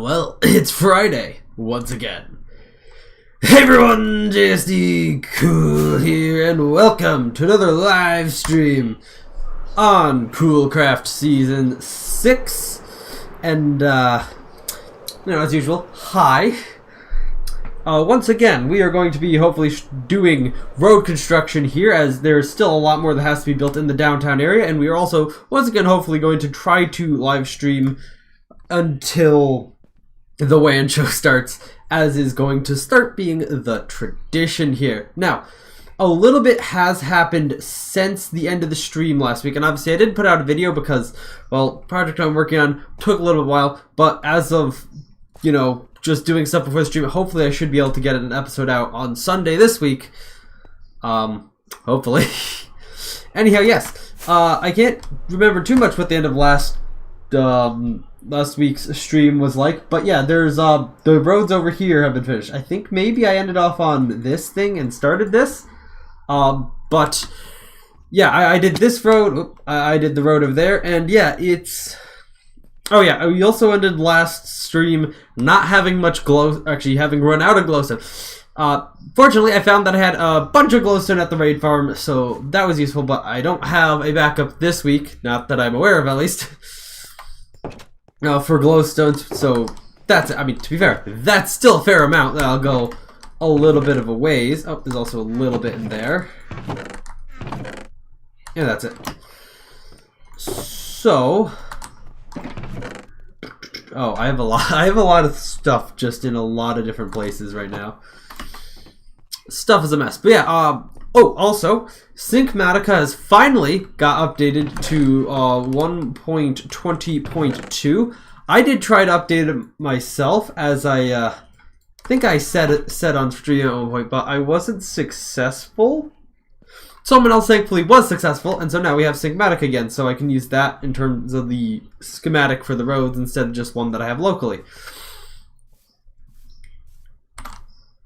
Well, it's Friday, once again. Hey everyone, JSD Cool here, and welcome to another live stream on Coolcraft Season 6. And, as usual, hi. Once again, we are going to be hopefully doing road construction here, as there's still a lot more that has to be built in the downtown area, and we are also, once again, hopefully going to try to live stream until the weigh-in show starts, as is going to start being the tradition here. Now, a little bit has happened since the end of the stream last week, and obviously I didn't put out a video because, well, project I'm working on took a little while, but as of, just doing stuff before the stream, hopefully I should be able to get an episode out on Sunday this week. Hopefully. Anyhow, yes, I can't remember too much what the end of last week's stream was like, but yeah, there's the roads over here have been finished. I think maybe I ended off on this thing and started this, but yeah, I did this road. I did the road over there, and yeah, oh yeah, we also ended last stream not having much actually having run out of glowstone. Fortunately, I found that I had a bunch of glowstone at the raid farm, so that was useful, but I don't have a backup this week, not that I'm aware of at least, for glowstones, so that's, to be fair, that's still a fair amount. That'll go a little bit of a ways. Oh, there's also a little bit in there. Yeah, that's it. So, I have a lot of stuff just in a lot of different places right now. Stuff is a mess. But yeah, also, Syncmatica has finally got updated to 1.20.2. I did try to update it myself, as I think I said on stream at one point, but I wasn't successful. Someone else thankfully was successful, and so now we have Syncmatica again, so I can use that in terms of the schematic for the roads instead of just one that I have locally.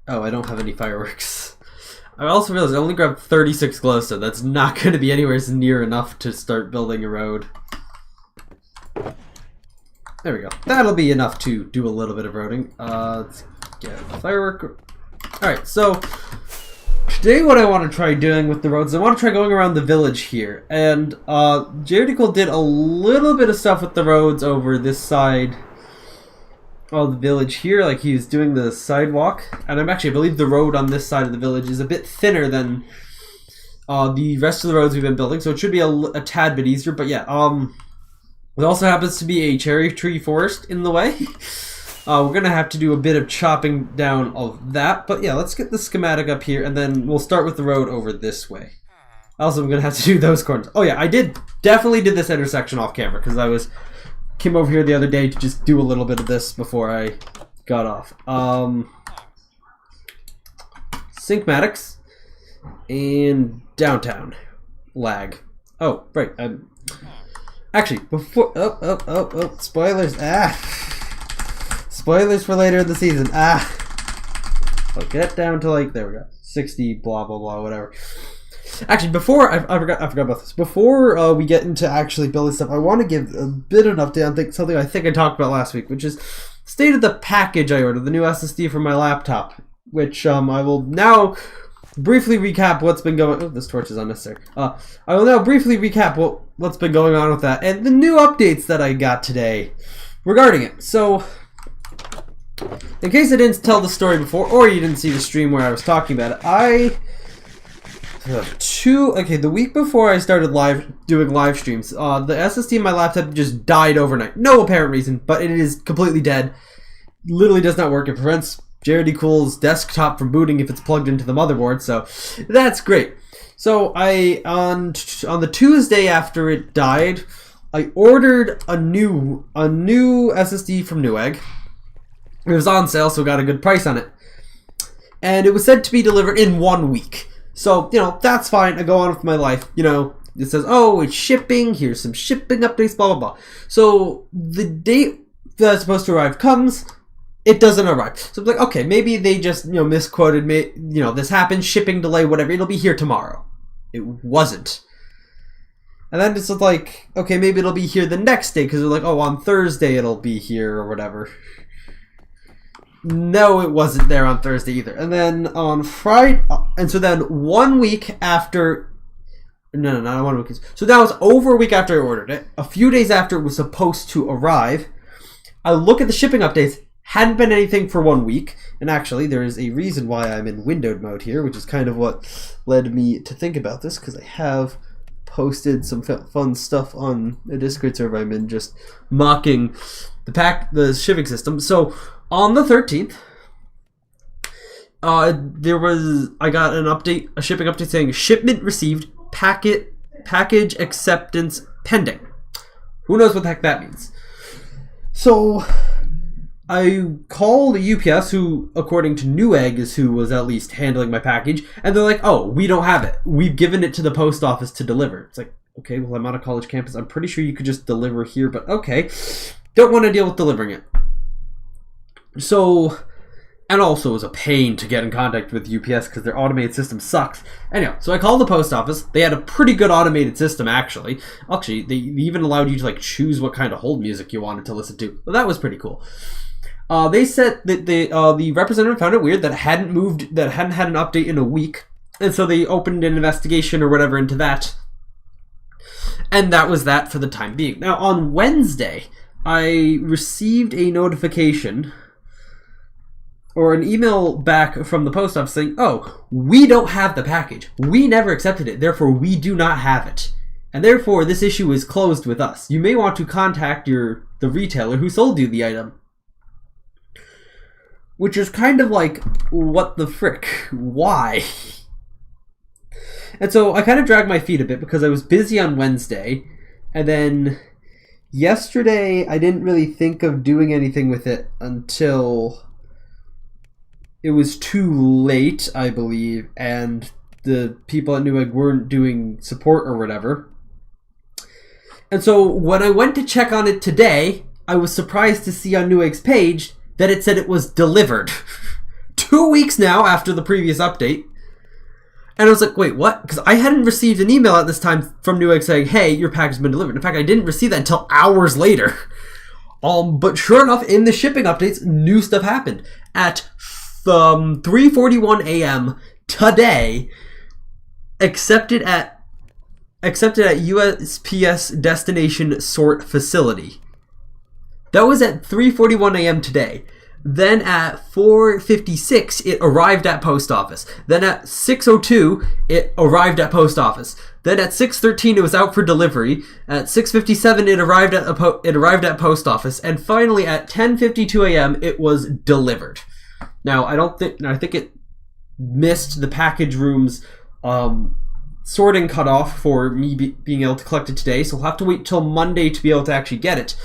Oh, I don't have any fireworks. I also realized I only grabbed 36 glowstone. That's not going to be anywhere near enough to start building a road. There we go. That'll be enough to do a little bit of roading. Let's get a firework. Alright, so today what I want to try doing with the roads, I want to try going around the village here. And JRD did a little bit of stuff with the roads over this side of the village here, like he was doing the sidewalk, and I believe the road on this side of the village is a bit thinner than the rest of the roads we've been building, so it should be a tad bit easier. But yeah, there also happens to be a cherry tree forest in the way. We're gonna have to do a bit of chopping down of that, but yeah, let's get the schematic up here, and then we'll start with the road over this way. Also, I'm gonna have to do those corners. Oh yeah, I definitely did this intersection off camera, because I came over here the other day to just do a little bit of this before I got off. Syncmatics and downtown lag. Oh, right. Actually, before spoilers. Spoilers for later in the season. I'll get down to there we go. 60 blah blah blah whatever. Actually, before I forgot about this. Before we get into actually building stuff, I want to give a bit of an update on something I think I talked about last week, which is state of the package I ordered, the new SSD for my laptop, which I will now briefly recap what's been going. Oh, this torch is unnecessary. I will now briefly recap what's been going on with that and the new updates that I got today regarding it. So, in case I didn't tell the story before, or you didn't see the stream where I was talking about it, the week before I started doing live streams, the SSD in my laptop just died overnight. No apparent reason, but it is completely dead. Literally does not work. It prevents JRD Cool's desktop from booting if it's plugged into the motherboard, so that's great. So on the Tuesday after it died, I ordered a new SSD from Newegg. It was on sale, so got a good price on it. And it was said to be delivered in 1 week. So, that's fine. I go on with my life. It says, oh, it's shipping. Here's some shipping updates, blah, blah, blah. So, the date that's supposed to arrive comes. It doesn't arrive. So, I'm like, okay, maybe they just, misquoted me. This happened, shipping delay, whatever. It'll be here tomorrow. It wasn't. And then it's like, okay, maybe it'll be here the next day. Because they're like, oh, on Thursday it'll be here or whatever. no, it wasn't there on Thursday either. And then on Friday, and so then 1 week after, no, not 1 week. So that was over a week after I ordered it. A few days after it was supposed to arrive, I look at the shipping updates. Hadn't been anything for 1 week. And actually, there is a reason why I'm in windowed mode here, which is kind of what led me to think about this, because I have posted some fun stuff on a Discord server I'm in, just mocking the shipping system. So on the 13th, I got a shipping update saying shipment received, package acceptance pending. Who knows what the heck that means? So I call the UPS, who, according to Newegg, is who was at least handling my package, and they're like, oh, we don't have it. We've given it to the post office to deliver. It's like, okay, well, I'm on a college campus. I'm pretty sure you could just deliver here, but okay. Don't want to deal with delivering it. So, and also it was a pain to get in contact with UPS because their automated system sucks. Anyhow, so I called the post office. They had a pretty good automated system, actually. Actually, they even allowed you to like choose what kind of hold music you wanted to listen to. Well, that was pretty cool. They said that the representative found it weird that it hadn't had an update in a week, and so they opened an investigation or whatever into that. And that was that for the time being. Now, on Wednesday, I received a notification or an email back from the post office saying, oh, we don't have the package. We never accepted it, therefore we do not have it. And therefore, this issue is closed with us. You may want to contact the retailer who sold you the item. Which is kind of like, what the frick? Why? And so I kind of dragged my feet a bit because I was busy on Wednesday. And then yesterday, I didn't really think of doing anything with it until it was too late, I believe. And the people at Newegg weren't doing support or whatever. And so when I went to check on it today, I was surprised to see on Newegg's page that it said it was delivered. 2 weeks now after the previous update. And I was like, wait, what? Because I hadn't received an email at this time from Newegg saying, hey, your package has been delivered. In fact, I didn't receive that until hours later. But sure enough, in the shipping updates, new stuff happened. At 3:41 a.m. today, accepted at USPS destination sort facility. That was at 3:41 a.m. today. Then at 4:56, it arrived at post office. Then at 6:02, it arrived at post office. Then at 6:13, it was out for delivery. At 6:57, it arrived at post office. And finally, at 10:52 a.m., it was delivered. Now, I think it missed the package room's sorting cutoff for me being able to collect it today. So we'll have to wait till Monday to be able to actually get it.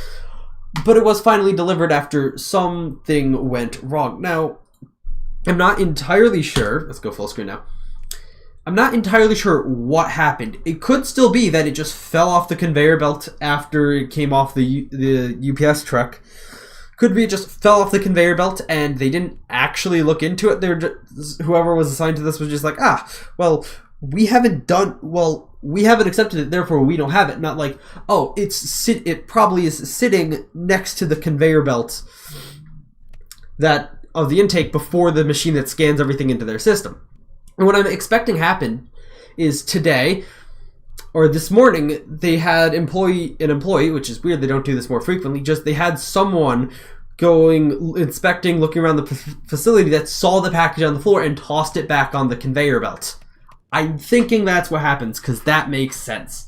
But it was finally delivered after something went wrong. Now, I'm not entirely sure. Let's go full screen now. I'm not entirely sure what happened. It could still be that it just fell off the conveyor belt after it came off the UPS truck. Could be it just fell off the conveyor belt and they didn't actually look into it. Whoever was assigned to this was just like, well, we haven't accepted it, therefore we don't have it. Not like, oh, it probably is sitting next to the conveyor belt of the intake before the machine that scans everything into their system. And what I'm expecting happen is today or this morning they had an employee, which is weird, they don't do this more frequently, they had someone inspecting, looking around the facility that saw the package on the floor and tossed it back on the conveyor belt. I'm thinking that's what happens, because that makes sense.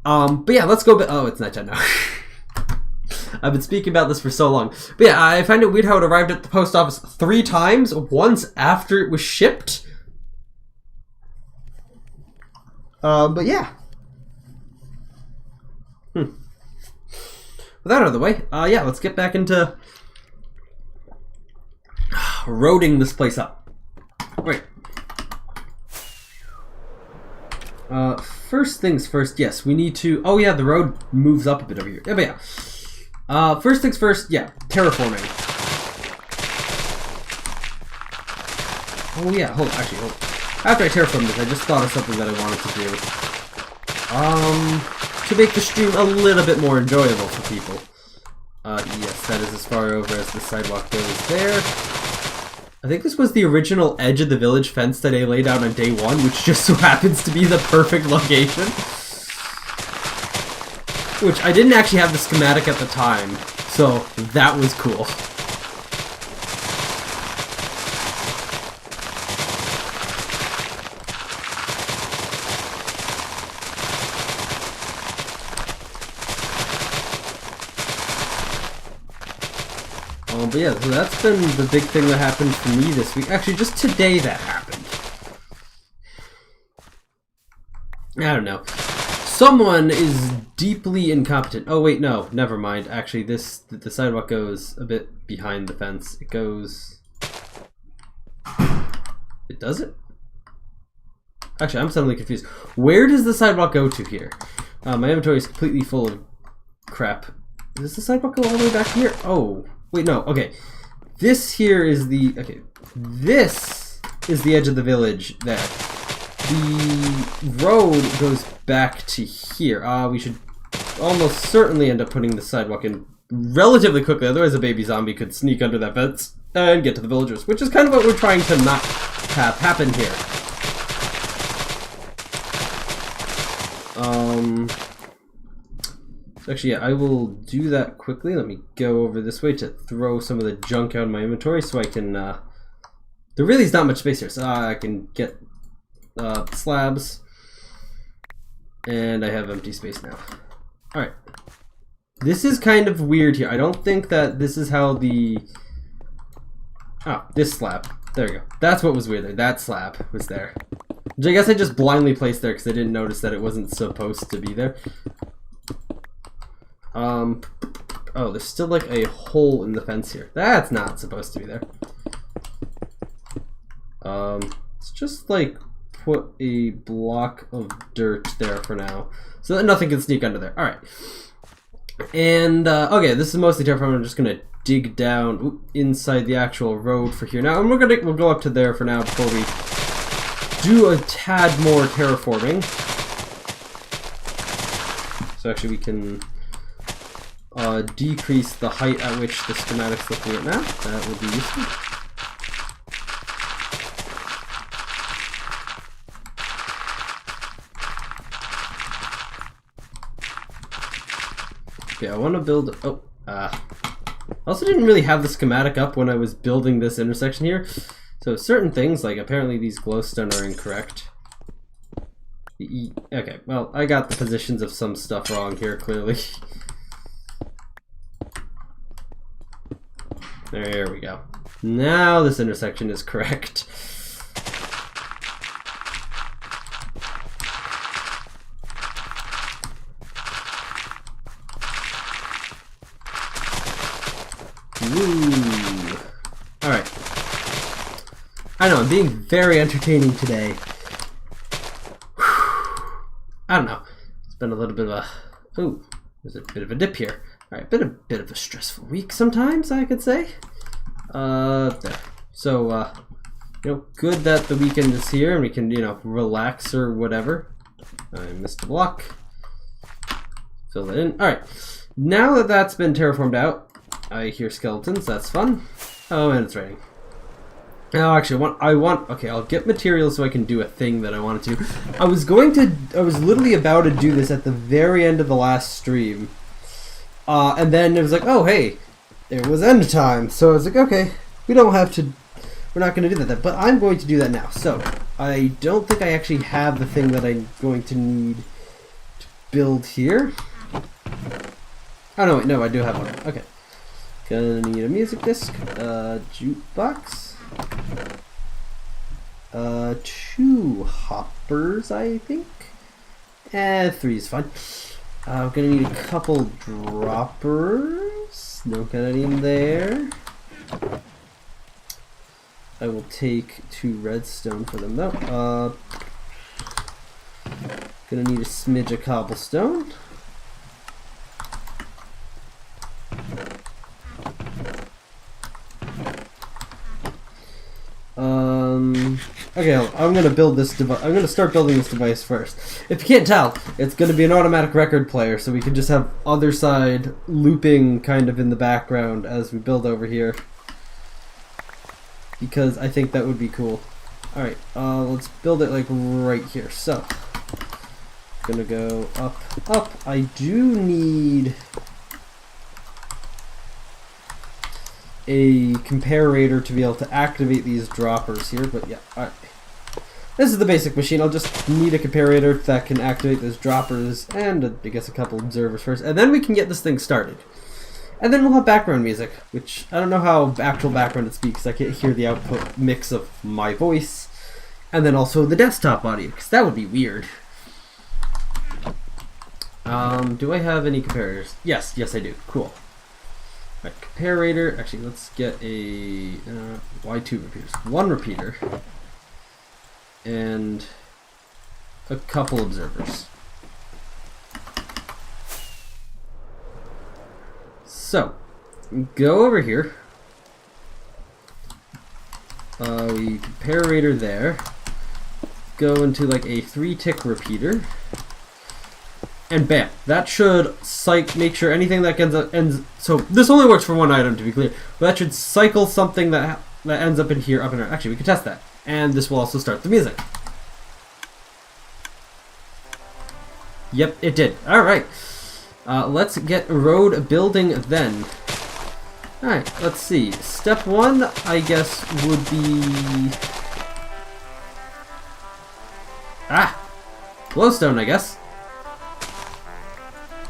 But yeah, let's go... Oh, it's nighttime now. I've been speaking about this for so long. But yeah, I find it weird how it arrived at the post office 3 times, once after it was shipped. But yeah. With that out of the way, yeah, let's get back into roading this place up. Wait. First things first, yes, we need to... Oh yeah, the road moves up a bit over here. Yeah, but yeah. First things first, yeah, terraforming. Oh yeah, hold on. After I terraformed this, I just thought of something that I wanted to do. To make the stream a little bit more enjoyable for people. Yes, that is as far over as the sidewalk goes there. I think this was the original edge of the village fence that I laid out on day one, which just so happens to be the perfect location. Which I didn't actually have the schematic at the time, so that was cool. But yeah, so that's been the big thing that happened for me this week. Actually, just today that happened. I don't know. Someone is deeply incompetent. Oh wait, no, never mind. Actually, the sidewalk goes a bit behind the fence. It goes... It does it? Actually, I'm suddenly confused. Where does the sidewalk go to here? My inventory is completely full of crap. Does the sidewalk go all the way back here? Oh... Wait, no, okay. This here is the... Okay. This is the edge of the village there. The road goes back to here. We should almost certainly end up putting the sidewalk in relatively quickly. Otherwise a baby zombie could sneak under that fence and get to the villagers. Which is kind of what we're trying to not have happen here. Actually, yeah, I will do that quickly. Let me go over this way to throw some of the junk out of my inventory so I can, there really is not much space here, so I can get slabs, and I have empty space now. Alright. This is kind of weird here. I don't think that this is how the... this slab. There we go. That's what was weird there. That slab was there. Which I guess I just blindly placed there because I didn't notice that it wasn't supposed to be there. Oh, there's still like a hole in the fence here. That's not supposed to be there. Let's just like put a block of dirt there for now, so that nothing can sneak under there. Alright. And, okay, this is mostly terraforming. I'm just gonna dig down inside the actual road for here now. And we'll go up to there for now before we do a tad more terraforming. So actually we can... decrease the height at which the schematic's looking at now. That would be useful. Okay, I want to build... I also didn't really have the schematic up when I was building this intersection here. So certain things, like apparently these glowstone are incorrect. Okay, well, I got the positions of some stuff wrong here, clearly. There we go. Now this intersection is correct. Ooh. Alright. I know, I'm being very entertaining today. I don't know. It's been a little bit of a... Ooh, there's a bit of a dip here. Alright, bit of a stressful week sometimes, I could say. There. So, you know, good that the weekend is here and we can, you know, relax or whatever. I missed a block. Fill that in. Alright, now that that's been terraformed out, I hear skeletons, that's fun. Oh, and it's raining. Oh, actually, okay, I'll get materials so I can do a thing that I wanted to. I was literally about to do this at the very end of the last stream. And then it was like, oh, hey, it was end time. So I was like, okay, we're not going to do that. But I'm going to do that now. So I don't think I actually have the thing that I'm going to need to build here. Oh, no, wait, no, I do have one. Okay. Gonna need a music disc, jukebox, 2 hoppers, I think. 3 is fine. I'm gonna need a couple droppers. No canadian there. I will take 2 redstone for them though. Gonna need a smidge of cobblestone. Okay, Okay, I'm gonna build this device. I'm gonna start building this device first. If you can't tell, it's gonna be an automatic record player, so we can just have other side looping kind of in the background as we build over here. Because I think that would be cool. All right, let's build it like right here. So, gonna go up, up. I do need a comparator to be able to activate these droppers here, but yeah, alright. This is the basic machine. I'll just need a comparator that can activate those droppers and I guess a couple observers first, and then we can get this thing started. And then we'll have background music, which I don't know how actual background it speaks. I can't hear the output mix of my voice, and then also the desktop audio, because that would be weird. Do I have any comparators? Yes, I do. Cool. Right, comparator. Actually, let's get a why 2 repeaters? 1 repeater and a couple observers. So, go over here. We comparator there. Go into like a 3-tick repeater. And bam, that should make sure anything that ends. So this only works for one item, to be clear. But that should cycle something that ends up in here, up in here. Actually, we can test that, and this will also start the music. Yep, it did. All right, let's get road building then. All right, let's see. Step 1, I guess, would be glowstone, I guess.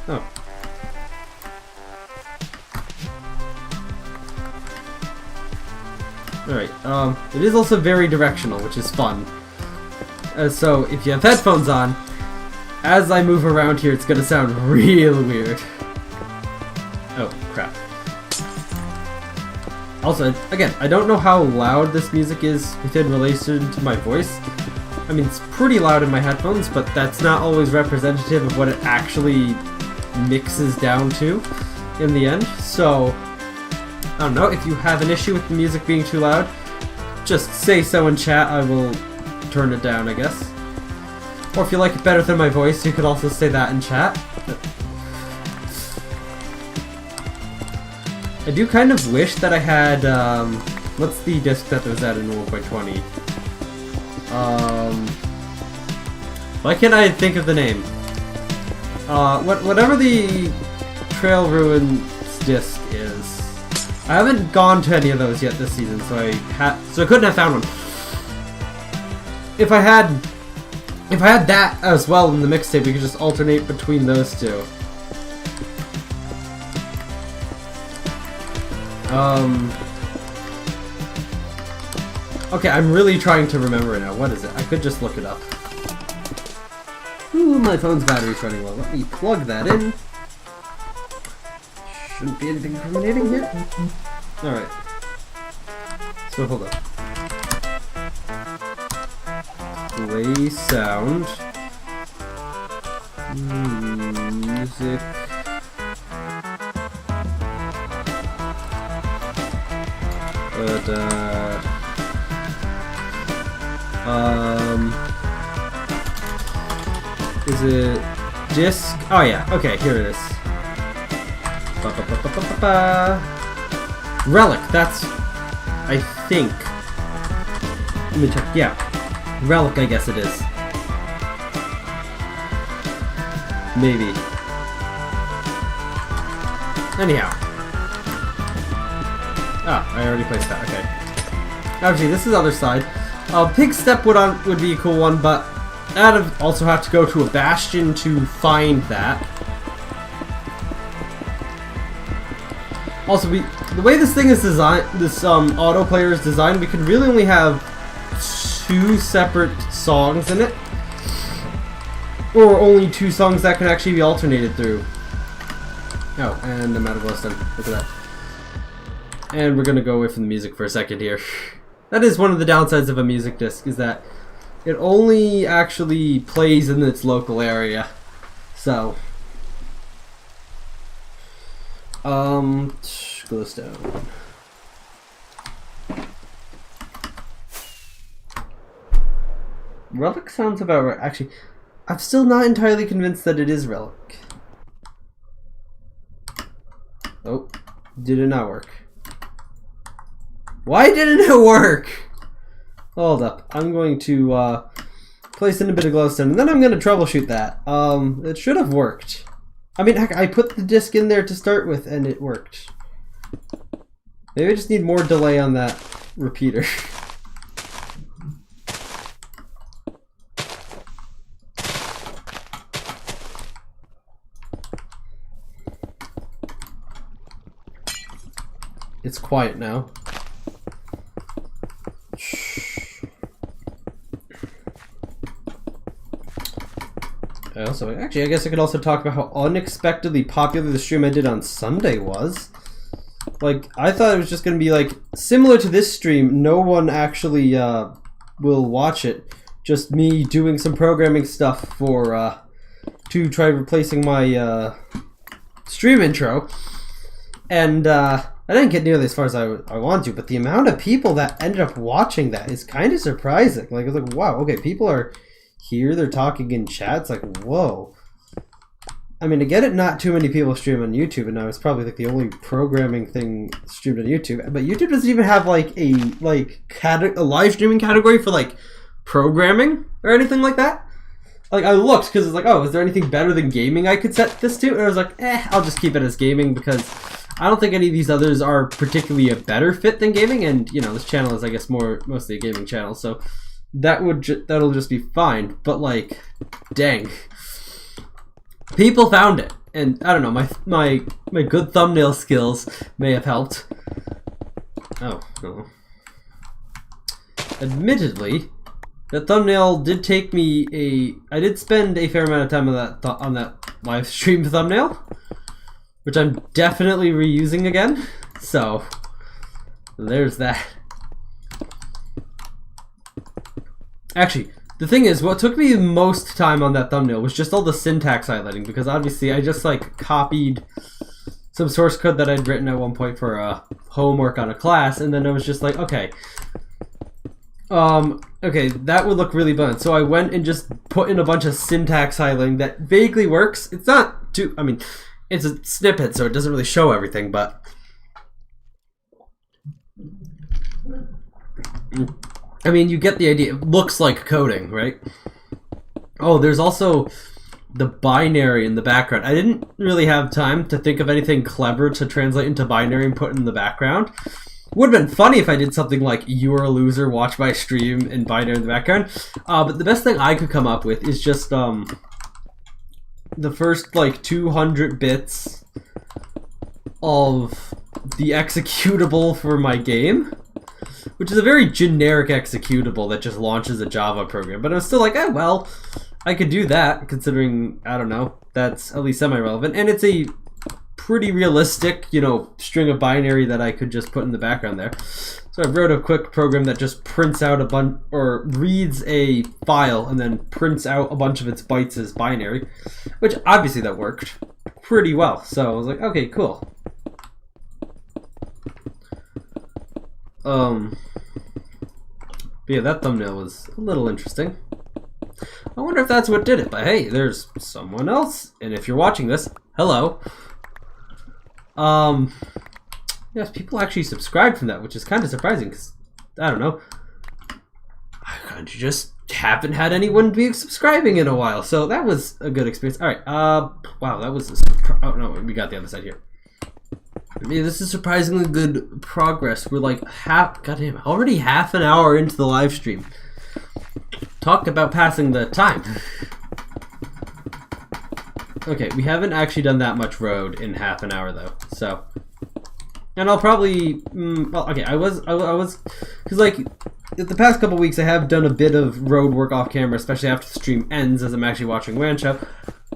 Oh. Alright, it is also very directional, which is fun. So, if you have headphones on, as I move around here, it's gonna sound real weird. Oh, crap. Also, again, I don't know how loud this music is within relation to my voice. I mean, it's pretty loud in my headphones, but that's not always representative of what it actually mixes down to in the end. So I don't know, if you have an issue with the music being too loud, just say so in chat. I will turn it down, I guess. Or if you like it better than my voice, you could also say that in chat. I do kind of wish that I had what's the disc that was added in 1.20? Why can't I think of the name? Whatever the Trail Ruins disc is. I haven't gone to any of those yet this season, so I couldn't have found one. If I had that as well in the mixtape, we could just alternate between those two. Okay, I'm really trying to remember it now. What is it? I could just look it up. Ooh, my phone's battery's running low. Let me plug that in. Shouldn't be anything incriminating here. Alright. So, hold on. Play sound. Music. Is it disc? Oh yeah, okay, here it is. Relic, that's, I think. Let me check, yeah. Relic, I guess it is. Maybe. Anyhow. Ah, I already placed that, okay. Actually, this is the other side. Pig Step would be a cool one, but I'd also have to go to a bastion to find that. Also, the way this thing is designed, this auto player is designed, we could really only have 2 separate songs in it, or only 2 songs that can actually be alternated through. Oh, and I'm out of glowstone. Look at that. And we're gonna go away from the music for a second here. That is one of the downsides of a music disc, is that it only actually plays in its local area. So, glowstone. Relic sounds about right. Actually, I'm still not entirely convinced that it is Relic. Oh, did it not work? Why didn't it work? Hold up. I'm going to place in a bit of glowstone, and then I'm going to troubleshoot that. It should have worked. I mean, heck, I put the disc in there to start with, and it worked. Maybe I just need more delay on that repeater. It's quiet now. Actually, I guess I could also talk about how unexpectedly popular the stream I did on Sunday was. Like, I thought it was just going to be, like, similar to this stream. No one actually will watch it. Just me doing some programming stuff for, to try replacing my stream intro. And, I didn't get nearly as far as I wanted to, but the amount of people that ended up watching that is kind of surprising. Like, it's like, wow, okay, people are here, they're talking in chat. It's like, whoa. I mean, to get it, not too many people stream on YouTube, and now it's probably like the only programming thing streamed on YouTube. But YouTube doesn't even have like a live streaming category for like programming or anything like that. Like, I looked because it's like, oh, is there anything better than gaming I could set this to? And I was like, I'll just keep it as gaming because I don't think any of these others are particularly a better fit than gaming. And you know, this channel is, I guess, mostly a gaming channel, so that'll just be fine. But like, dang, people found it, and I don't know, my good thumbnail skills may have helped. Oh no. Admittedly, that thumbnail did take me I did spend a fair amount of time on that live stream thumbnail, which I'm definitely reusing again. So there's that. Actually, the thing is, what took me the most time on that thumbnail was just all the syntax highlighting, because obviously I just like copied some source code that I'd written at one point for a homework on a class, and then I was just like, okay, that would look really bad. So I went and just put in a bunch of syntax highlighting that vaguely works. It's not too, I mean, it's a snippet, so it doesn't really show everything, but I mean, you get the idea. It looks like coding, right? Oh, there's also the binary in the background. I didn't really have time to think of anything clever to translate into binary and put in the background. Would have been funny if I did something like "you're a loser, watch my stream" and binary in the background. But the best thing I could come up with is just the first like 200 bits of the executable for my game, which is a very generic executable that just launches a Java program. But I was still like, well, I could do that, considering, I don't know, that's at least semi-relevant. And it's a pretty realistic, you know, string of binary that I could just put in the background there. So I wrote a quick program that just prints out a bunch, or reads a file and then prints out a bunch of its bytes as binary, which obviously that worked pretty well. So I was like, okay, cool. But yeah, that thumbnail was a little interesting. I wonder if that's what did it, but hey, there's someone else, and if you're watching this, hello. Yes, people actually subscribed from that, which is kind of surprising, because, I don't know, I kind of just haven't had anyone be subscribing in a while, so that was a good experience. Alright, wow, that was oh no, we got the other side here. I mean, this is surprisingly good progress. We're like goddamn, already half an hour into the live stream. Talk about passing the time. Okay, we haven't actually done that much road in half an hour though, so. And I'll probably, well, okay, I was, because like, the past couple weeks I have done a bit of road work off camera, especially after the stream ends, as I'm actually watching Wancho.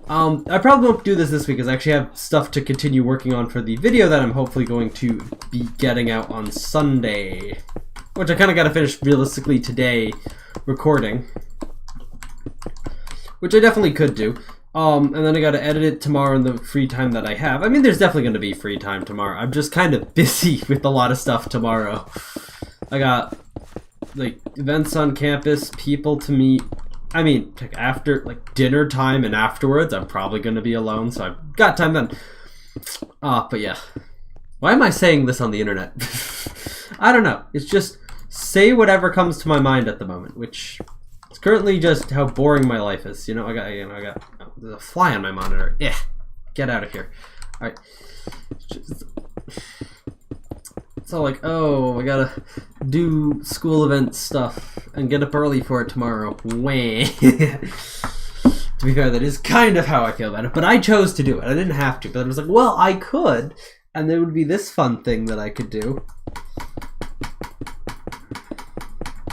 I probably won't do this week, because I actually have stuff to continue working on for the video that I'm hopefully going to be getting out on Sunday. Which I kind of got to finish realistically today, recording. Which I definitely could do. And then I got to edit it tomorrow in the free time that I have. I mean, there's definitely going to be free time tomorrow. I'm just kind of busy with a lot of stuff tomorrow. I got, like, events on campus, people to meet, I mean, after, like, dinner time and afterwards, I'm probably going to be alone, so I've got time then. But yeah. Why am I saying this on the internet? I don't know. It's just say whatever comes to my mind at the moment, which is currently just how boring my life is. You know, I got there's a fly on my monitor. Yeah. Get out of here. All right. It's all like, oh, I gotta do school event stuff and get up early for it tomorrow. Wah. To be fair, that is kind of how I feel about it. But I chose to do it. I didn't have to. But I was like, well, I could. And there would be this fun thing that I could do.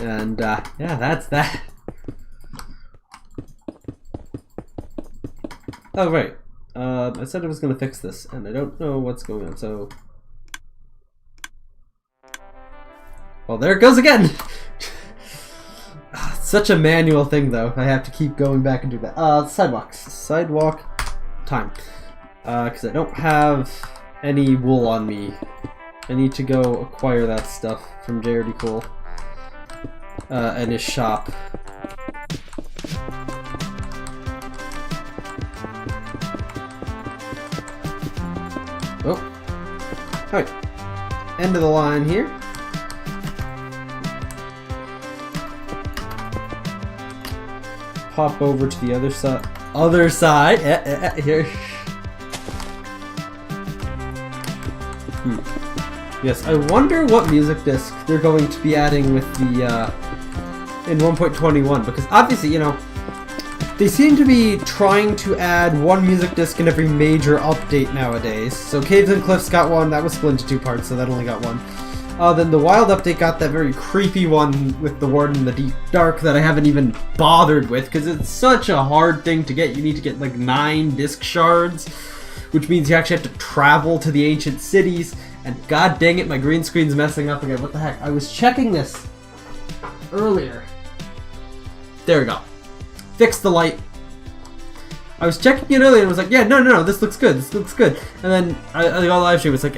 And, yeah, that's that. Oh, right. I said I was going to fix this, and I don't know what's going on, so... Well, there it goes again! Such a manual thing, though. I have to keep going back and do that. Sidewalks. Sidewalk time. Because I don't have any wool on me. I need to go acquire that stuff from JRD Cool. And his shop. Oh. Alright. End of the line here. Pop over to the other side. Other side. Here. Yes, I wonder what music disc they're going to be adding with the in 1.21, because obviously, you know, they seem to be trying to add one music disc in every major update nowadays. So Caves and Cliffs got one, that was split into 2 parts, so that only got one. Then the Wild update got that very creepy one with the Warden in the Deep Dark that I haven't even bothered with, because it's such a hard thing to get. You need to get like 9 disc shards, which means you actually have to travel to the ancient cities, and god dang it, my green screen's messing up again. What the heck? I was checking this earlier. There we go. Fixed the light. I was checking it earlier and was like, yeah, no, this looks good, this looks good. And then I got the live stream, it's like,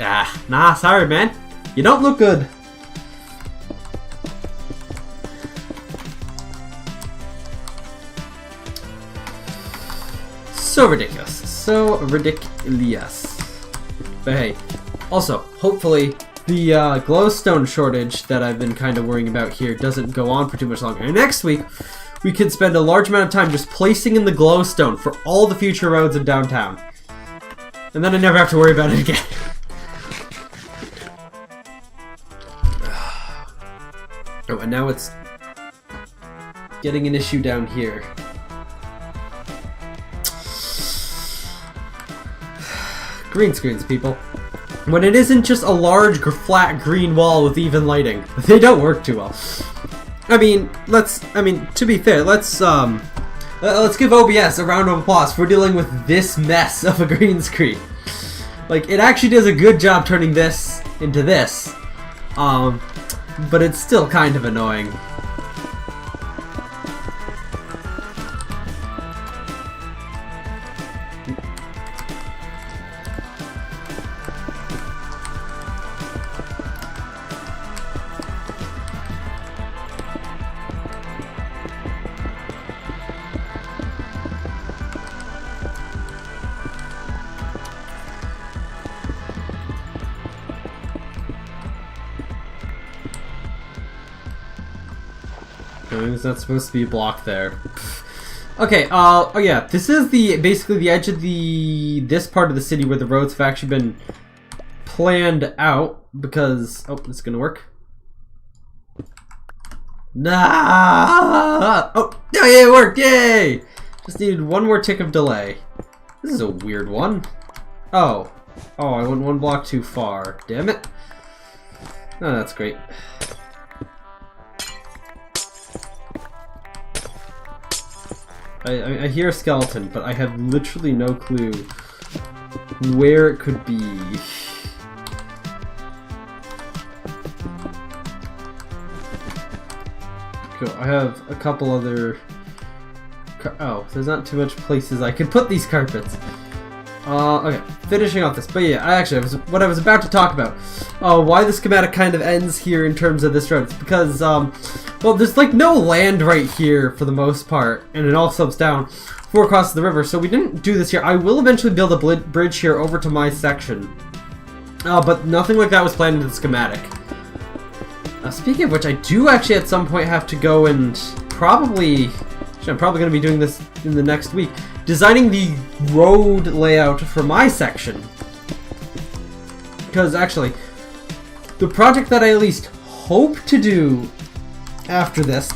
nah, sorry man. You don't look good. So ridiculous. So ridiculous. But hey, also, hopefully the glowstone shortage that I've been kind of worrying about here doesn't go on for too much longer. And next week, we could spend a large amount of time just placing in the glowstone for all the future roads in downtown. And then I never have to worry about it again. Oh, and now it's getting an issue down here. Green screens, people. When it isn't just a large, flat green wall with even lighting, they don't work too well. I mean, to be fair, let's give OBS a round of applause for dealing with this mess of a green screen. Like, it actually does a good job turning this into this. But it's still kind of annoying. There's not supposed to be a block there. Okay, oh yeah, this is basically the edge of this part of the city where the roads have actually been planned out, because, oh, it's gonna work. Nah! Oh, yeah, it worked, yay! Just needed one more tick of delay. This is a weird one. Oh, I went 1 block too far, damn it. Oh, that's great. I hear a skeleton, but I have literally no clue where it could be. Cool. I have a couple other... Oh, there's not too much places I could put these carpets. Okay, finishing off this. But yeah, what I was about to talk about. Why the schematic kind of ends here in terms of this road. It's because, well, there's like no land right here for the most part, and it all slopes down for across the river, so we didn't do this here. I will eventually build a bridge here over to my section. But nothing like that was planned in the schematic. Speaking of which, I do actually at some point have to go and probably... I'm probably going to be doing this in the next week. Designing the road layout for my section. Because actually, the project that I at least hope to do after this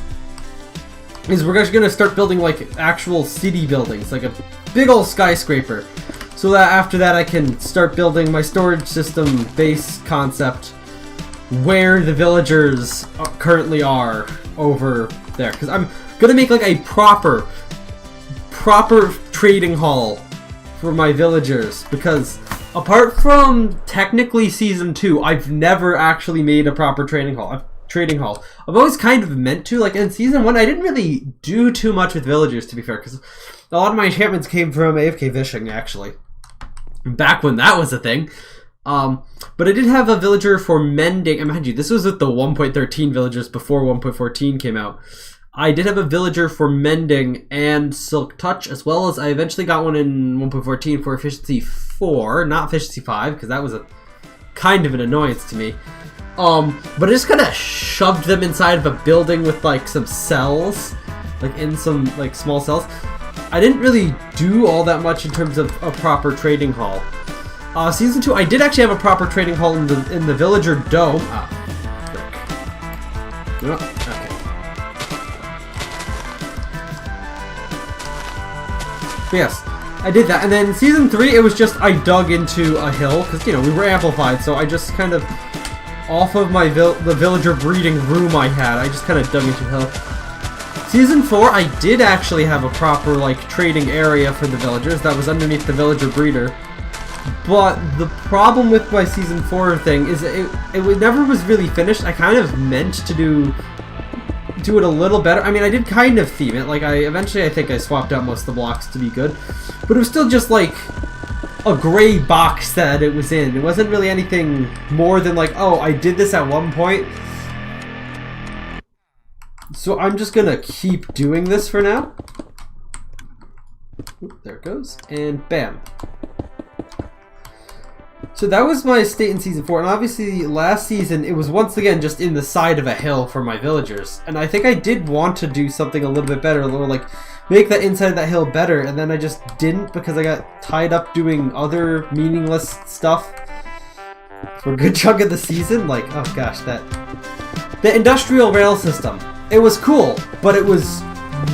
is we're actually going to start building like actual city buildings. Like a big old skyscraper. So that after that I can start building my storage system base concept where the villagers currently are over there. Because I'm gonna make like a proper trading hall for my villagers, because apart from technically season 2, I've never actually made a proper trading hall. I've always kind of meant to. Like in season 1, I didn't really do too much with villagers, to be fair, because a lot of my enchantments came from AFK fishing actually, back when that was a thing. But I did have a villager for mending, and mind you, this was with the 1.13 villagers before 1.14 came out. I did have a villager for mending and silk touch, as well as I eventually got one in 1.14 for efficiency 4, not efficiency 5, because that was a kind of an annoyance to me. But I just kind of shoved them inside of a building with like some cells, like in some like small cells. I didn't really do all that much in terms of a proper trading hall. Season 2, I did actually have a proper trading hall in the villager dome. Frick. Okay. But yes, I did that, and then season 3, it was just I dug into a hill because we were amplified, so I just kind of off of my the villager breeding room I had, I just kind of dug into a hill. Season 4, I did actually have a proper like trading area for the villagers that was underneath the villager breeder. But the problem with my season 4 thing is it never was really finished. I kind of meant to do it a little better. I mean, I did kind of theme it. Like, I think I swapped out most of the blocks to be good. But it was still just, like, a gray box that it was in. It wasn't really anything more than, like, oh, I did this at one point. So I'm just gonna keep doing this for now. Oop, there it goes. And bam. So that was my state in season 4, and obviously last season it was once again just in the side of a hill for my villagers. And I think I did want to do something a little bit better, a little like make that inside of that hill better, and then I just didn't because I got tied up doing other meaningless stuff for a good chunk of the season. Like, oh gosh, the industrial rail system. It was cool, but it was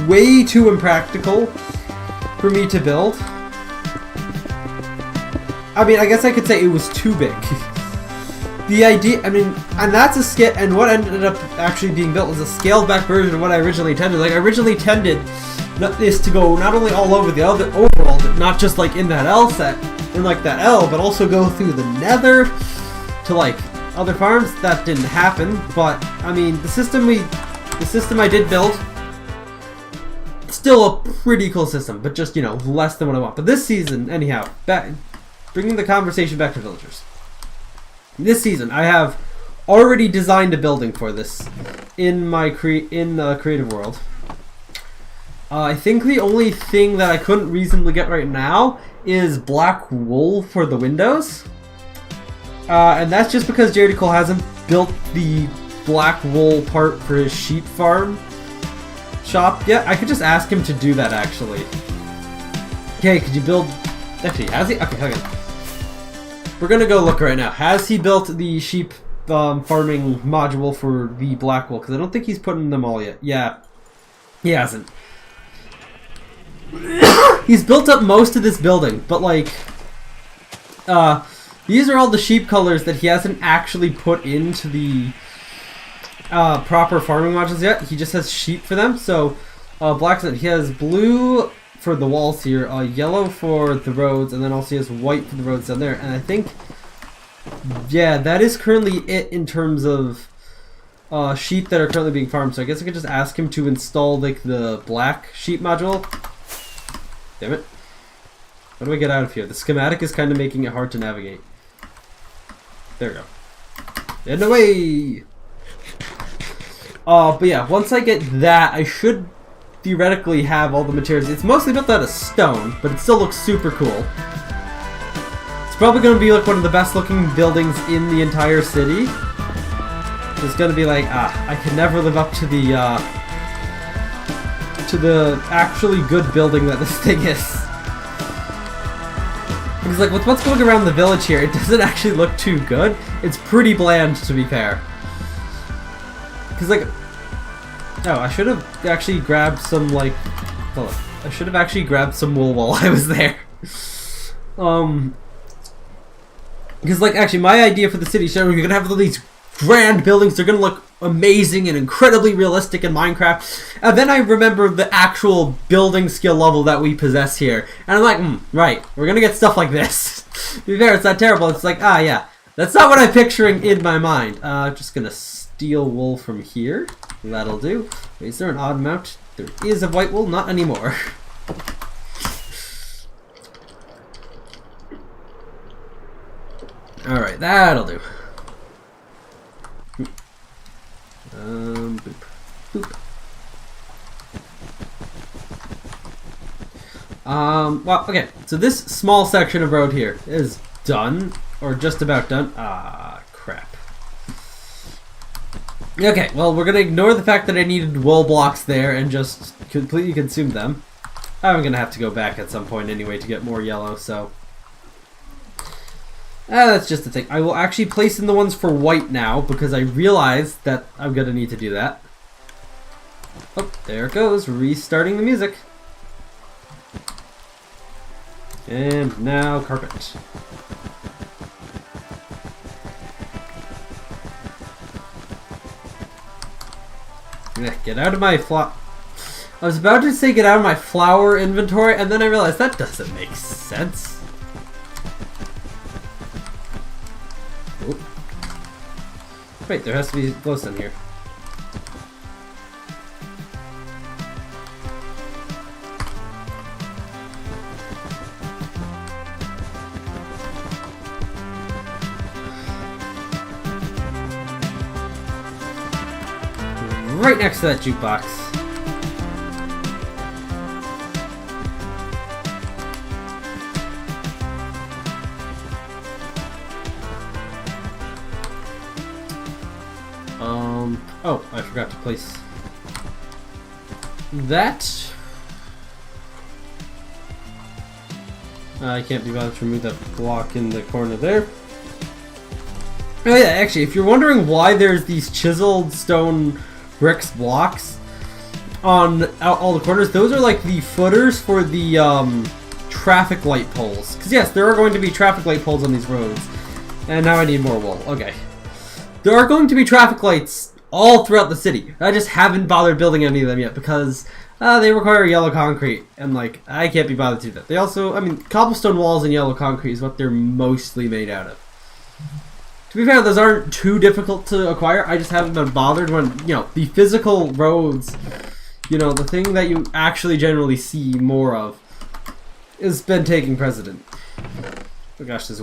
way too impractical for me to build. I mean, I guess I could say it was too big. The idea, I mean, and that's a scale, and what ended up actually being built was a scaled back version of what I originally intended. Like, I originally intended this to go not only all over the other overworld, not just like in that L set, in like that L, but also go through the Nether to like other farms. That didn't happen, but I mean, the system I did build, still a pretty cool system, but just, less than what I want. But this season, anyhow, bringing the conversation back to villagers. This season, I have already designed a building for this in my creative world. I think the only thing that I couldn't reasonably get right now is black wool for the windows. And that's just because Jared Cole hasn't built the black wool part for his sheep farm shop yet. I could just ask him to do that, actually. Okay, could you build... Actually, has he? Okay. We're gonna go look right now. Has he built the sheep farming module for the black wool? Because I don't think he's putting them all yet. Yeah, he hasn't. He's built up most of this building, but like, these are all the sheep colors that he hasn't actually put into the proper farming modules yet. He just has sheep for them. So, black, he has blue for the walls here, yellow for the roads, and then also he has white for the roads down there. And I think, yeah, that is currently it in terms of sheep that are currently being farmed. So I guess I could just ask him to install like the black sheep module. Damn it. How do I get out of here? The schematic is kind of making it hard to navigate. There we go. And away! But yeah, once I get that, I should theoretically have all the materials. It's mostly built out of stone, but it still looks super cool. It's probably going to be like one of the best looking buildings in the entire city. It's going to be like, I can never live up to the actually good building that this thing is. Because like with what's going around the village here, it doesn't actually look too good. It's pretty bland, to be fair. Because like, oh, I should have actually grabbed some like, hold on. I should have actually grabbed some wool while I was there. Because like actually my idea for the city show, you're gonna have all these grand buildings. They're gonna look amazing and incredibly realistic in Minecraft. And then I remember the actual building skill level that we possess here, and I'm like, right, we're gonna get stuff like this. To be fair, it's not terrible. It's like, yeah, that's not what I'm picturing in my mind. Just gonna steal wool from here. That'll do. Wait, is there an odd amount? There is of white wool, not anymore. Alright, that'll do. Boop. Boop. Well, okay, so this small section of road here is done, or just about done. Crap. Okay, well, we're gonna ignore the fact that I needed wool blocks there and just completely consume them. I'm gonna have to go back at some point anyway to get more yellow, so... that's just the thing. I will actually place in the ones for white now, because I realized that I'm gonna need to do that. Oh, there it goes, restarting the music. And now carpet. Get out of my I was about to say get out of my flower inventory, and then I realized that doesn't make sense. Oop. Wait, there has to be glowstone here. Right next to that jukebox. Oh, I forgot to place that. I can't be bothered to remove that block in the corner there. Oh yeah, actually, if you're wondering why there's these chiseled stone bricks blocks on all the corners, those are like the footers for the traffic light poles. Because yes, there are going to be traffic light poles on these roads. And now I need more wool. Okay. There are going to be traffic lights all throughout the city. I just haven't bothered building any of them yet because they require yellow concrete. And like, I can't be bothered to do that. They also, I mean, cobblestone walls and yellow concrete is what they're mostly made out of. To be fair, those aren't too difficult to acquire. I just haven't been bothered when, you know, the physical roads, you know, the thing that you actually generally see more of has been taking precedent. Oh gosh, there's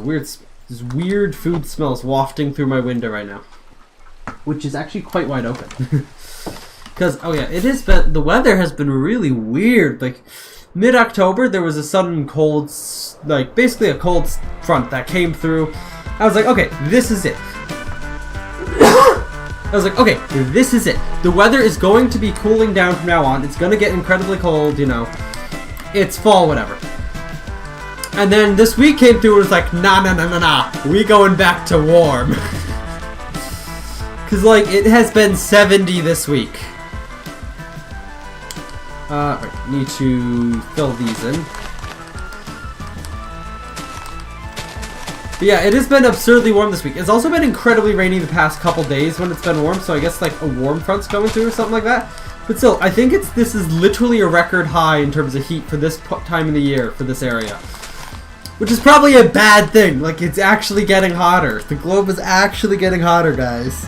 weird food smells wafting through my window right now, which is actually quite wide open. Because, oh yeah, the weather has been really weird. Like, mid-October, there was a sudden cold, like, basically a cold front that came through. I was like, okay, this is it. I was like, okay, this is it. The weather is going to be cooling down from now on. It's going to get incredibly cold, you know. It's fall, whatever. And then this week came through and was like, nah. We going back to warm. Because, like, it has been 70 this week. Right, need to fill these in. But yeah, it has been absurdly warm this week. It's also been incredibly rainy the past couple days when it's been warm, so I guess like a warm front's coming through or something like that. But still, I think this is literally a record high in terms of heat for this time of the year for this area. Which is probably a bad thing. Like, it's actually getting hotter. The globe is actually getting hotter, guys.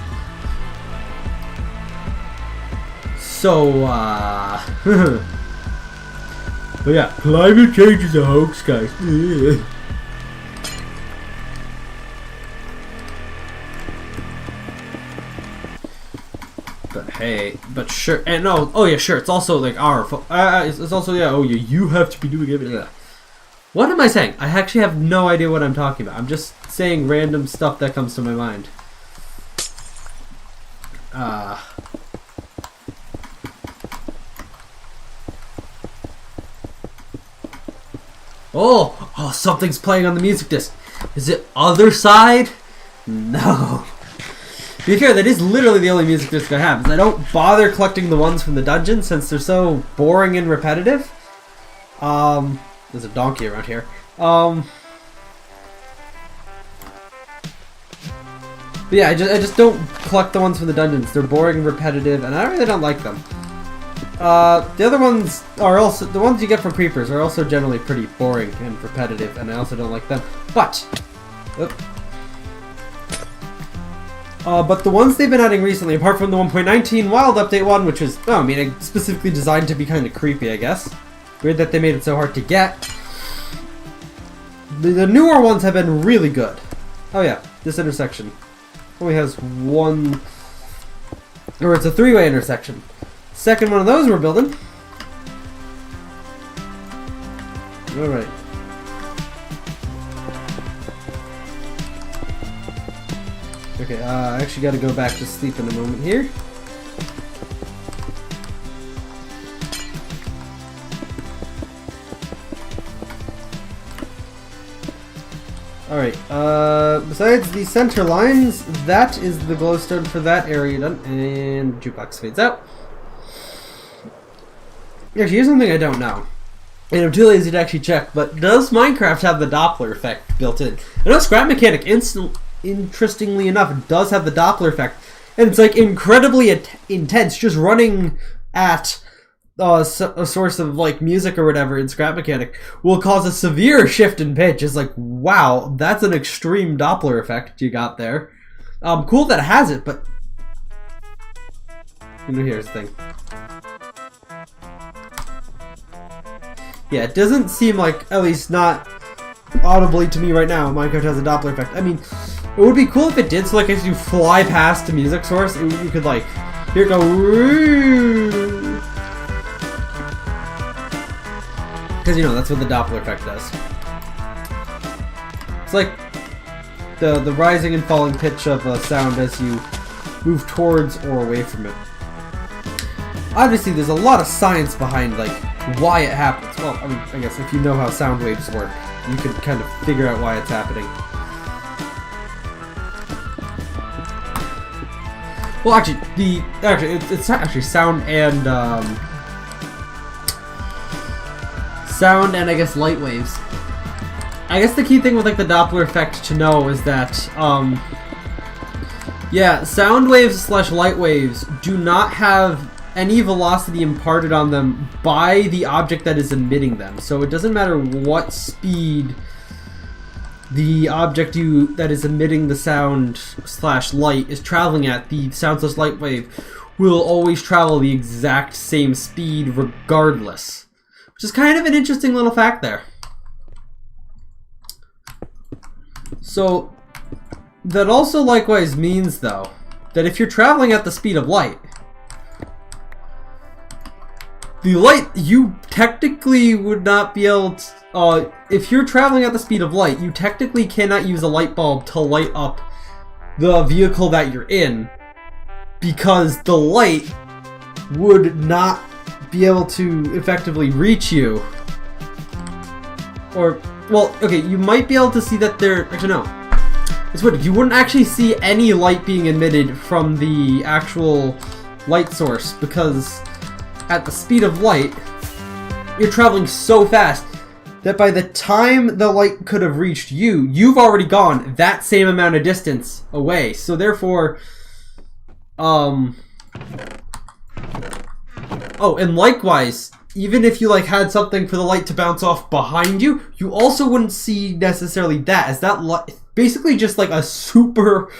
So, But yeah, climate change is a hoax, guys. But hey, but sure, and no, oh yeah, sure, it's also like our fault. It's also, yeah, oh yeah, you have to be doing it. What am I saying? I actually have no idea what I'm talking about. I'm just saying random stuff that comes to my mind. Oh, something's playing on the music disc. Is it Other Side? No. To be fair, that is literally the only music disc I have. Is I don't bother collecting the ones from the dungeon since they're so boring and repetitive. There's a donkey around here. But yeah, I just don't collect the ones from the dungeons. They're boring and repetitive, and I really don't like them. The other ones are also, the ones you get from creepers are also generally pretty boring and repetitive, and I also don't like them. But the ones they've been adding recently, apart from the 1.19 Wild Update one, which is, oh, I mean, specifically designed to be kind of creepy, I guess. Weird that they made it so hard to get. The newer ones have been really good. Oh yeah, this intersection only has one, or it's a three-way intersection. Second one of those we're building. Alright. Okay, I actually gotta go back to sleep in a moment here. Alright, besides the center lines, that is the glowstone for that area done, and jukebox fades out. Actually, here's something I don't know, and I'm too lazy to actually check, but does Minecraft have the Doppler effect built in? I know Scrap Mechanic, interestingly enough, does have the Doppler effect, and it's like incredibly intense, just running at a source of like music or whatever in Scrap Mechanic will cause a severe shift in pitch. It's like, wow, that's an extreme Doppler effect you got there. Cool that it has it, but here's the thing. Yeah, it doesn't seem like, at least not audibly to me right now, Minecraft has a Doppler effect. I mean, it would be cool if it did, so like as you fly past the music source, you could like, here it go. Because, you know, that's what the Doppler effect does. It's like the rising and falling pitch of a sound as you move towards or away from it. Obviously, there's a lot of science behind, like, why it happens. Well, I mean, I guess if you know how sound waves work, you can kind of figure out why it's happening. Well, actually, it's actually sound and I guess light waves. I guess the key thing with like the Doppler effect to know is that yeah, sound waves / light waves do not have any velocity imparted on them by the object that is emitting them. So it doesn't matter what speed the object that is emitting the sound / light is traveling at, the sound / light wave will always travel the exact same speed regardless. Which is kind of an interesting little fact there. So, that also likewise means, though, that if you're traveling at the speed of light, the light, you technically would not be able to, if you're traveling at the speed of light, you technically cannot use a light bulb to light up the vehicle that you're in, because the light would not be able to effectively reach you. Or, well, okay, you might be able to see that there, actually no. It's weird, you wouldn't actually see any light being emitted from the actual light source, because at the speed of light, you're traveling so fast that by the time the light could have reached you, you've already gone that same amount of distance away. So therefore, oh, and likewise, even if you like had something for the light to bounce off behind you, you also wouldn't see necessarily that, as that light basically just like a super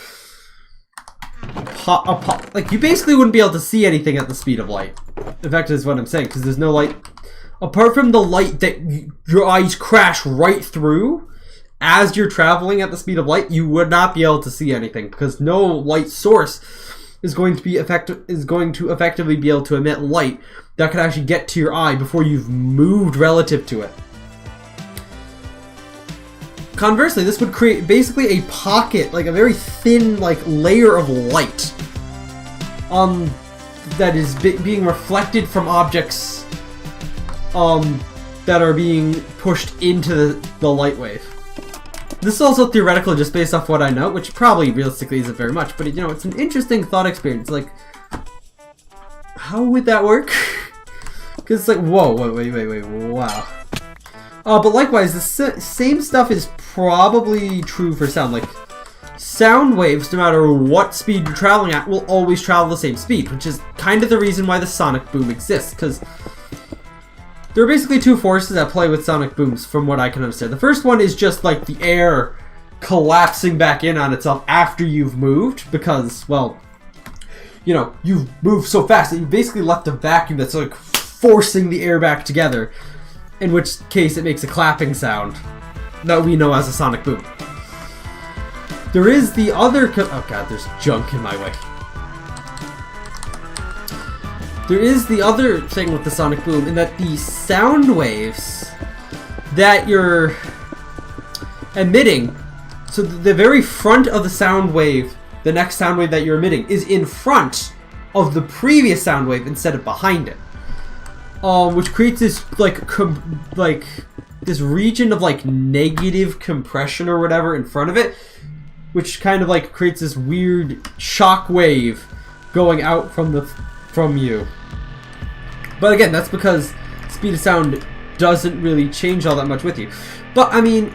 like you basically wouldn't be able to see anything at the speed of light. In fact, is what I'm saying, because there's no light apart from the light that your eyes crash right through as you're traveling at the speed of light, you would not be able to see anything because no light source is going to effectively be able to emit light that could actually get to your eye before you've moved relative to it. Conversely, this would create basically a pocket, like a very thin, like layer of light, that is being reflected from objects, that are being pushed into the light wave. This is also theoretical, just based off what I know, which probably realistically isn't very much, but you know, it's an interesting thought experience. Like, how would that work? Because it's like, whoa, wait, wow. But likewise, the same stuff is probably true for sound. Like, sound waves, no matter what speed you're traveling at, will always travel the same speed, which is kind of the reason why the sonic boom exists, because there are basically two forces that play with sonic booms, from what I can understand. The first one is just like the air collapsing back in on itself after you've moved, because, well, you know, you've moved so fast that you basically left a vacuum that's like forcing the air back together, in which case it makes a clapping sound that we know as a sonic boom. There is the other oh god, there's junk in my way. There is the other thing with the sonic boom, in that the sound waves that you're emitting, so the very front of the sound wave, the next sound wave that you're emitting, is in front of the previous sound wave instead of behind it. Which creates this like this region of like negative compression or whatever in front of it, which kind of like creates this weird shock wave going out from you. But again, that's because speed of sound doesn't really change all that much with you. But I mean,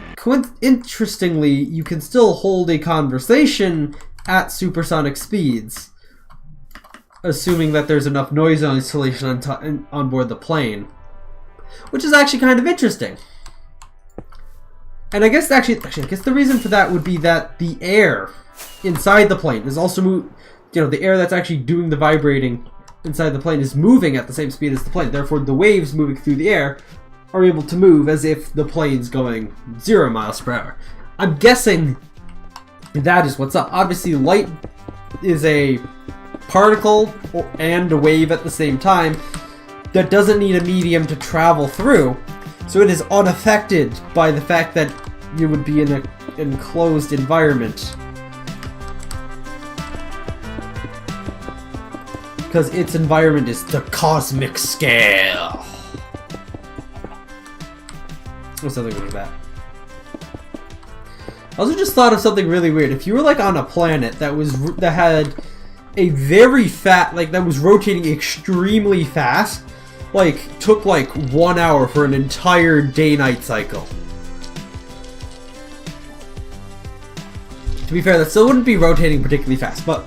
interestingly, you can still hold a conversation at supersonic speeds, assuming that there's enough noise isolation on board the plane, which is actually kind of interesting. And I guess I guess the reason for that would be that the air inside the plane is also the air that's actually doing the vibrating inside the plane is moving at the same speed as the plane. Therefore, the waves moving through the air are able to move as if the plane's going 0 miles per hour. I'm guessing that is what's up. Obviously, light is a particle and a wave at the same time that doesn't need a medium to travel through, so it is unaffected by the fact that you would be in an enclosed environment, because its environment is the cosmic scale. Or something like that. I also just thought of something really weird. If you were like on a planet that had a very that was rotating extremely fast, like took like 1 hour for an entire day-night cycle. To be fair, that still wouldn't be rotating particularly fast, but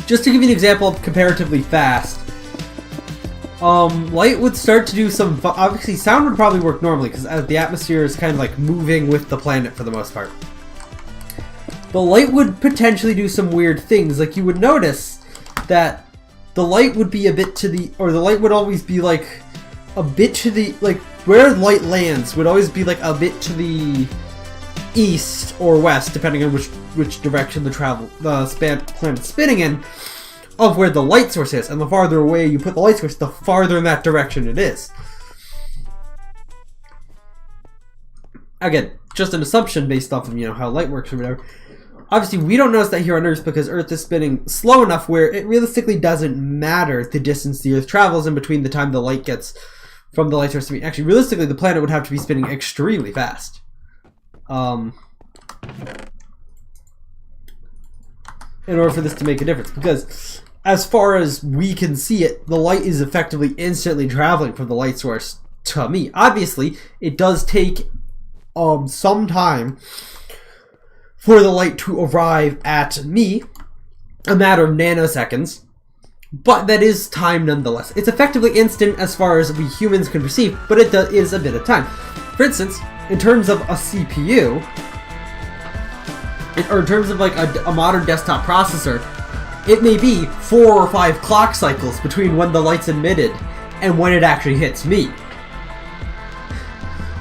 just to give you an example of comparatively fast, light would start to do some, obviously sound would probably work normally because the atmosphere is kind of like moving with the planet for the most part. But light would potentially do some weird things. Like, you would notice that the light would be a bit to the, or the light would always be like a bit to the, like where light lands would always be like a bit to the east or west, depending on which direction the planet's spinning in, of where the light source is. And the farther away you put the light source, the farther in that direction it is. Again, just an assumption based off of, how light works or whatever. Obviously, we don't notice that here on Earth because Earth is spinning slow enough where it realistically doesn't matter the distance the Earth travels in between the time the light gets from the light source to me. Actually, realistically, the planet would have to be spinning extremely fast. In order for this to make a difference. Because as far as we can see it, the light is effectively instantly traveling from the light source to me. Obviously, it does take some time for the light to arrive at me, a matter of nanoseconds, but that is time nonetheless. It's effectively instant as far as we humans can perceive, but it is a bit of time. For instance, in terms of a CPU, or in terms of like a modern desktop processor, it may be 4 or 5 clock cycles between when the light's emitted and when it actually hits me.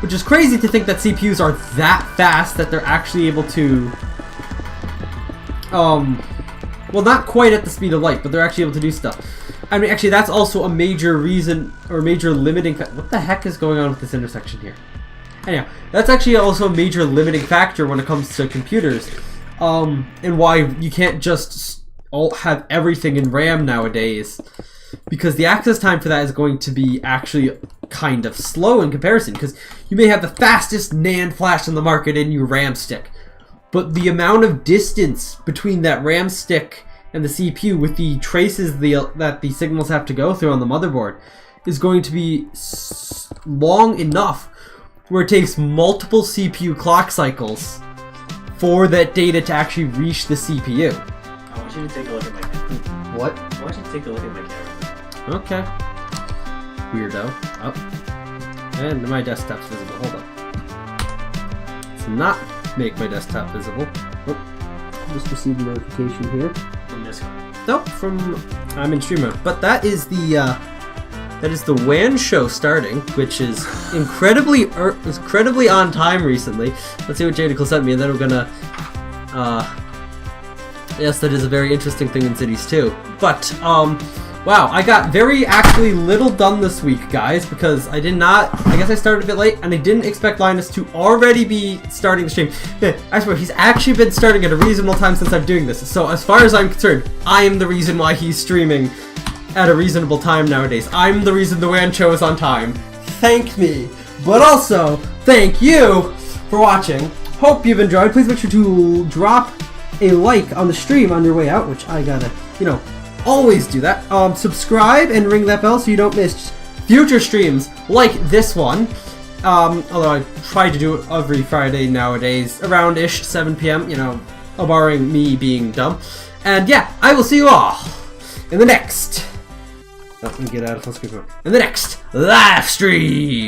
which is crazy to think that CPUs are that fast that they're actually able to, well, not quite at the speed of light, but they're actually able to do stuff. I mean, actually, that's also a major reason, or major limiting what the heck is going on with this intersection here? Anyhow, that's actually also a major limiting factor when it comes to computers, and why you can't just all have everything in RAM nowadays, because the access time for that is going to be actually kind of slow in comparison, because you may have the fastest NAND flash on the market in your RAM stick, but the amount of distance between that RAM stick and the CPU with the traces that the signals have to go through on the motherboard is going to be long enough where it takes multiple CPU clock cycles for that data to actually reach the CPU. I want you to take a look at my camera. What? I want you to take a look at my camera. Okay. Weirdo. Oh. And my desktop's visible. Hold on. Let's not make my desktop visible. Oh. Just received a notification here. From this one. Nope, I'm in stream mode. But that is the WAN show starting, which is incredibly on time recently. Let's see what Jadical sent me, and then we're gonna yes, that is a very interesting thing in Cities too. But wow, I got very actually little done this week, guys, because I guess I started a bit late, and I didn't expect Linus to already be starting the stream. I swear, he's actually been starting at a reasonable time since I'm doing this, so as far as I'm concerned, I am the reason why he's streaming at a reasonable time nowadays. I'm the reason the WAN show is on time. Thank me. But also, thank you for watching. Hope you've enjoyed. Please make sure to drop a like on the stream on your way out, which I gotta, always do that. Subscribe and ring that bell so you don't miss future streams like this one. Although I try to do it every Friday nowadays, around-ish 7 p.m., barring me being dumb. And yeah, I will see you all in the next... Let me get out of full screen mode. In the next live stream!